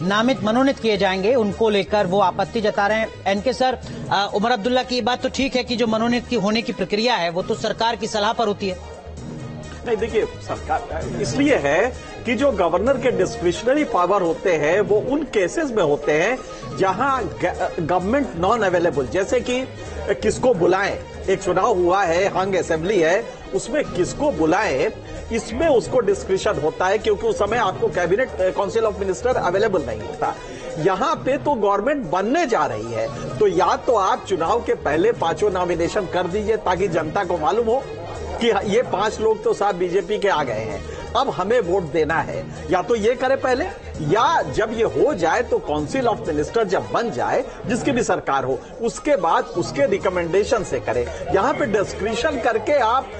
नामित मनोनीत किए जाएंगे उनको लेकर वो आपत्ति जता रहे हैं। एनके सर, उमर अब्दुल्ला की बात तो ठीक है कि जो मनोनीत होने की प्रक्रिया है वो तो सरकार की सलाह पर होती है। नहीं, देखिए, सरकार इसलिए है कि जो गवर्नर के डिस्क्रिशनरी पावर होते हैं वो उन केसेस में होते हैं जहां गवर्नमेंट नॉन अवेलेबल, जैसे कि किसको बुलाएं, एक चुनाव हुआ है, हंग असेंबली है, उसमें किसको बुलाएं, इसमें उसको डिस्क्रिशन होता है क्योंकि उस समय आपको cabinet council of minister available नहीं होता। यहां पे तो गवर्नमेंट बनने जा रही है, तो या तो आप चुनाव के पहले 5 नॉमिनेशन कर दीजिए ताकि जनता को मालूम हो कि ये 5 लोग तो साहब बीजेपी के आ गए हैं, अब हमें वोट देना है। या तो ये करे पहले, या जब ये हो जाए तो काउंसिल ऑफ मिनिस्टर जब बन जाए, जिसकी भी सरकार हो, उसके बाद उसके रिकमेंडेशन से करे। यहां पे डिस्क्रिशन करके आप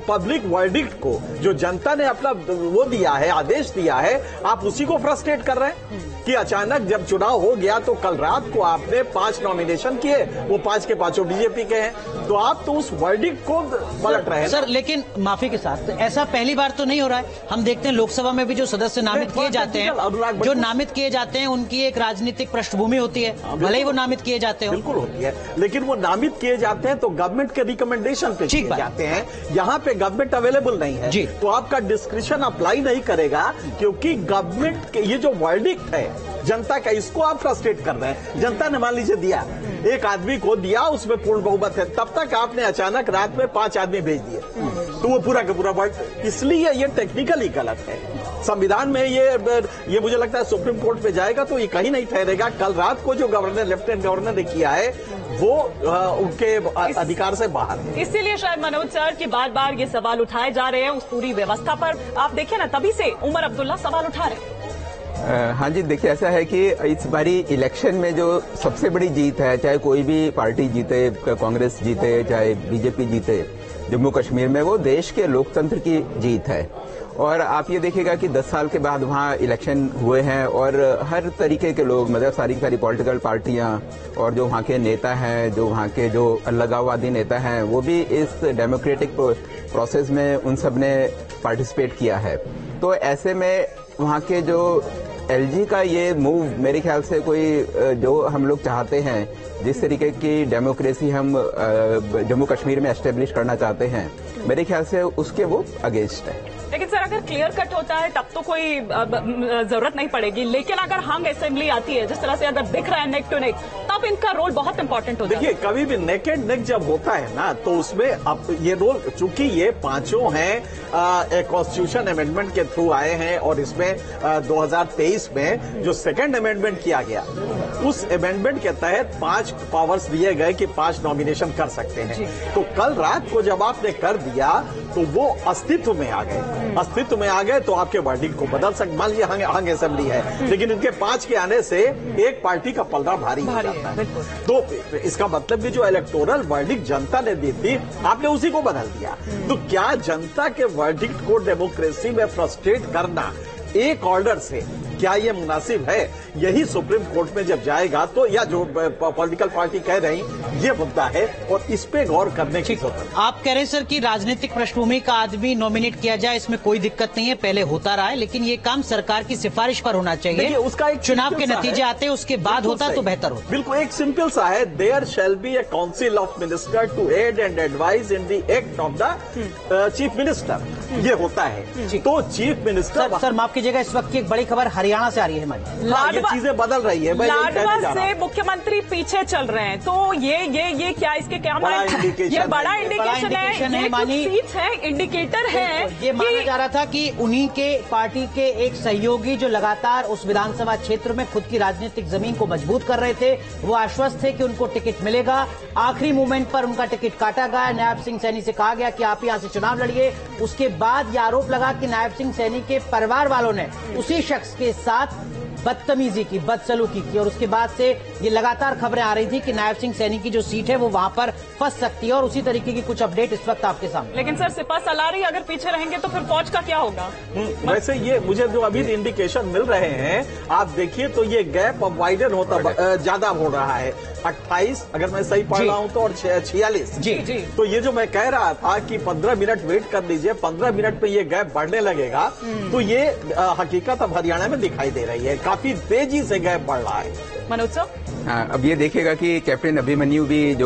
पब्लिक वर्डिक्ट को, जो जनता ने अपना वो दिया है, आदेश दिया है, आप उसी को फ्रस्ट्रेट कर रहे हैं कि अचानक जब चुनाव हो गया तो कल रात को आपने 5 नॉमिनेशन किए, वो 5 के 5 बीजेपी के हैं, तो आप तो उस वर्डिक्ट को पलट रहे हैं। सर, लेकिन माफी के साथ ऐसा पहली बार तो नहीं हो रहा है। हम देखते हैं लोकसभा में भी जो सदस्य नामित किए जाते हैं, जो नामित किए जाते हैं उनकी एक राजनीतिक पृष्ठभूमि होती है, भले ही वो नामित किए जाते हैं। बिल्कुल होती है, लेकिन वो नामित किए जाते हैं तो गवर्नमेंट के रिकमेंडेशन पे किए जाते हैं। यहाँ पे गवर्नमेंट अवेलेबल नहीं है जी, तो आपका डिस्क्रिशन अप्लाई नहीं करेगा क्योंकि गवर्नमेंट के ये जो वर्डिक्ट है जनता का, इसको आप फ्रस्ट्रेट कर रहे हैं। जनता ने मान लीजिए दिया, एक आदमी को दिया, उसमें पूर्ण बहुमत है, तब तक आपने अचानक रात में 5 आदमी भेज दिए, तो वो पूरा का पूरा वर्ड, इसलिए ये टेक्निकली गलत है। संविधान में ये मुझे लगता है सुप्रीम कोर्ट में जाएगा तो ये कहीं नहीं ठहरेगा। कल रात को जो गवर्नर, लेफ्टिनेंट गवर्नर ने किया है वो उनके अधिकार से बाहर है। इसीलिए शायद मनोज सर की बार बार ये सवाल उठाए जा रहे हैं उस पूरी व्यवस्था पर। आप देखिए ना, तभी से उमर अब्दुल्ला सवाल उठा रहे हैं। हाँ जी, देखिए ऐसा है कि इस बारी इलेक्शन में जो सबसे बड़ी जीत है, चाहे कोई भी पार्टी जीते, कांग्रेस जीते चाहे बीजेपी जीते, जम्मू कश्मीर में वो देश के लोकतंत्र की जीत है। और आप ये देखिएगा कि 10 साल के बाद वहाँ इलेक्शन हुए हैं और हर तरीके के लोग, मतलब सारी पॉलिटिकल पार्टियां और जो वहाँ के नेता हैं, जो वहाँ के जो अलगाववादी नेता हैं, वो भी इस डेमोक्रेटिक प्रोसेस में उन सब ने पार्टिसिपेट किया है। तो ऐसे में वहाँ के जो एलजी का ये मूव मेरे ख्याल से कोई जो हम लोग चाहते हैं, जिस तरीके की डेमोक्रेसी हम जम्मू कश्मीर में एस्टेब्लिश करना चाहते हैं, मेरे ख्याल से उसके वो अगेंस्ट है। लेकिन सर, अगर क्लियर कट होता है तब तो कोई जरूरत नहीं पड़ेगी, लेकिन अगर हंग असेंबली आती है, जिस तरह से अगर दिख रहा है नेक टू नेक, तब इनका रोल बहुत इंपॉर्टेंट होता है। देखिए, कभी भी नेक एंड नेक जब होता है ना, तो उसमें अब ये रोल, चूंकि ये 5 हैं कॉन्स्टिट्यूशन अमेंडमेंट के थ्रू आए हैं और इसमें 2023 में जो सेकेंड अमेंडमेंट किया गया, उस अमेंडमेंट के तहत 5 पावर्स दिए गए कि 5 नॉमिनेशन कर सकते हैं। तो कल रात को जब आपने कर दिया तो वो अस्तित्व में आ गए। अस्तित्व में आ गए तो आपके वर्डिक्ट को बदल सकते। मान लीजिए हंग असेंबली है, लेकिन इनके 5 के आने से एक पार्टी का पलड़ा भारी हो जाता है। तो इसका मतलब कि जो इलेक्टोरल वर्डिक्ट जनता ने दी थी, आपने उसी को बदल दिया। तो क्या जनता के वर्डिक्ट को डेमोक्रेसी में फ्रस्ट्रेट करना एक ऑर्डर से, क्या ये मुनासिब है? यही सुप्रीम कोर्ट में जब जाएगा तो, या जो पॉलिटिकल पार्टी कह रही, ये मुद्दा है और इस पे गौर करने की जरूरत है। आप कह रहे हैं सर कि राजनीतिक पृष्ठभूमि का आदमी नॉमिनेट किया जाए, इसमें कोई दिक्कत नहीं है, पहले होता रहा है, लेकिन ये काम सरकार की सिफारिश पर होना चाहिए। उसका एक चुनाव के नतीजे आते हैं उसके बाद होता तो बेहतर होता। बिल्कुल, एक सिंपल सा है, there shall be a council of minister to aid and advise in the act of the chief minister, ये होता है। तो चीफ मिनिस्टर, सर माफ कीजिएगा, इस वक्त की एक बड़ी खबर हरियाणा से आ रही है हमारी। ये चीजें बदल रही है। लाडवा से मुख्यमंत्री पीछे चल रहे हैं, तो ये क्या, इसके क्या बड़ा ये बड़ा इंडिकेशन है, ये कुछ सीट्स है, इंडिकेटर है। ये माना जा रहा था कि उन्हीं के पार्टी के एक सहयोगी जो लगातार उस विधानसभा क्षेत्र में खुद की राजनीतिक जमीन को मजबूत कर रहे थे, वो आश्वस्त थे कि उनको टिकट मिलेगा। आखिरी मोमेंट पर उनका टिकट काटा गया। नायब सिंह सैनी से कहा गया कि आप यहां से चुनाव लड़िए। उसके बाद यह आरोप लगा कि नायब सिंह सैनी के परिवार वालों ने उसी शख्स के साथ बदतमीजी की, बदसलूकी की, और उसके बाद से ये लगातार खबरें आ रही थी कि नायब सिंह सैनी की जो सीट है वो वहां पर फंस सकती है, और उसी तरीके की कुछ अपडेट इस वक्त आपके सामने। लेकिन सर, सिपा सलारी अगर पीछे रहेंगे तो फिर फौज का क्या होगा? वैसे ये मुझे जो अभी इंडिकेशन मिल रहे हैं, आप देखिए तो ये गैप अब वाइडन होता ज्यादा हो रहा है। 28 अगर मैं सही पढ़ जी। रहा हूं तो, और 46। जी जी तो ये जो मैं कह रहा था कि 15 मिनट वेट कर लीजिए, 15 मिनट में ये गैप बढ़ने लगेगा, तो ये हकीकत अब हरियाणा में दिखाई दे रही है, काफी तेजी से गैप बढ़ रहा है। मनोज सर। अब ये देखिएगा कि कैप्टन अभिमन्यु भी जो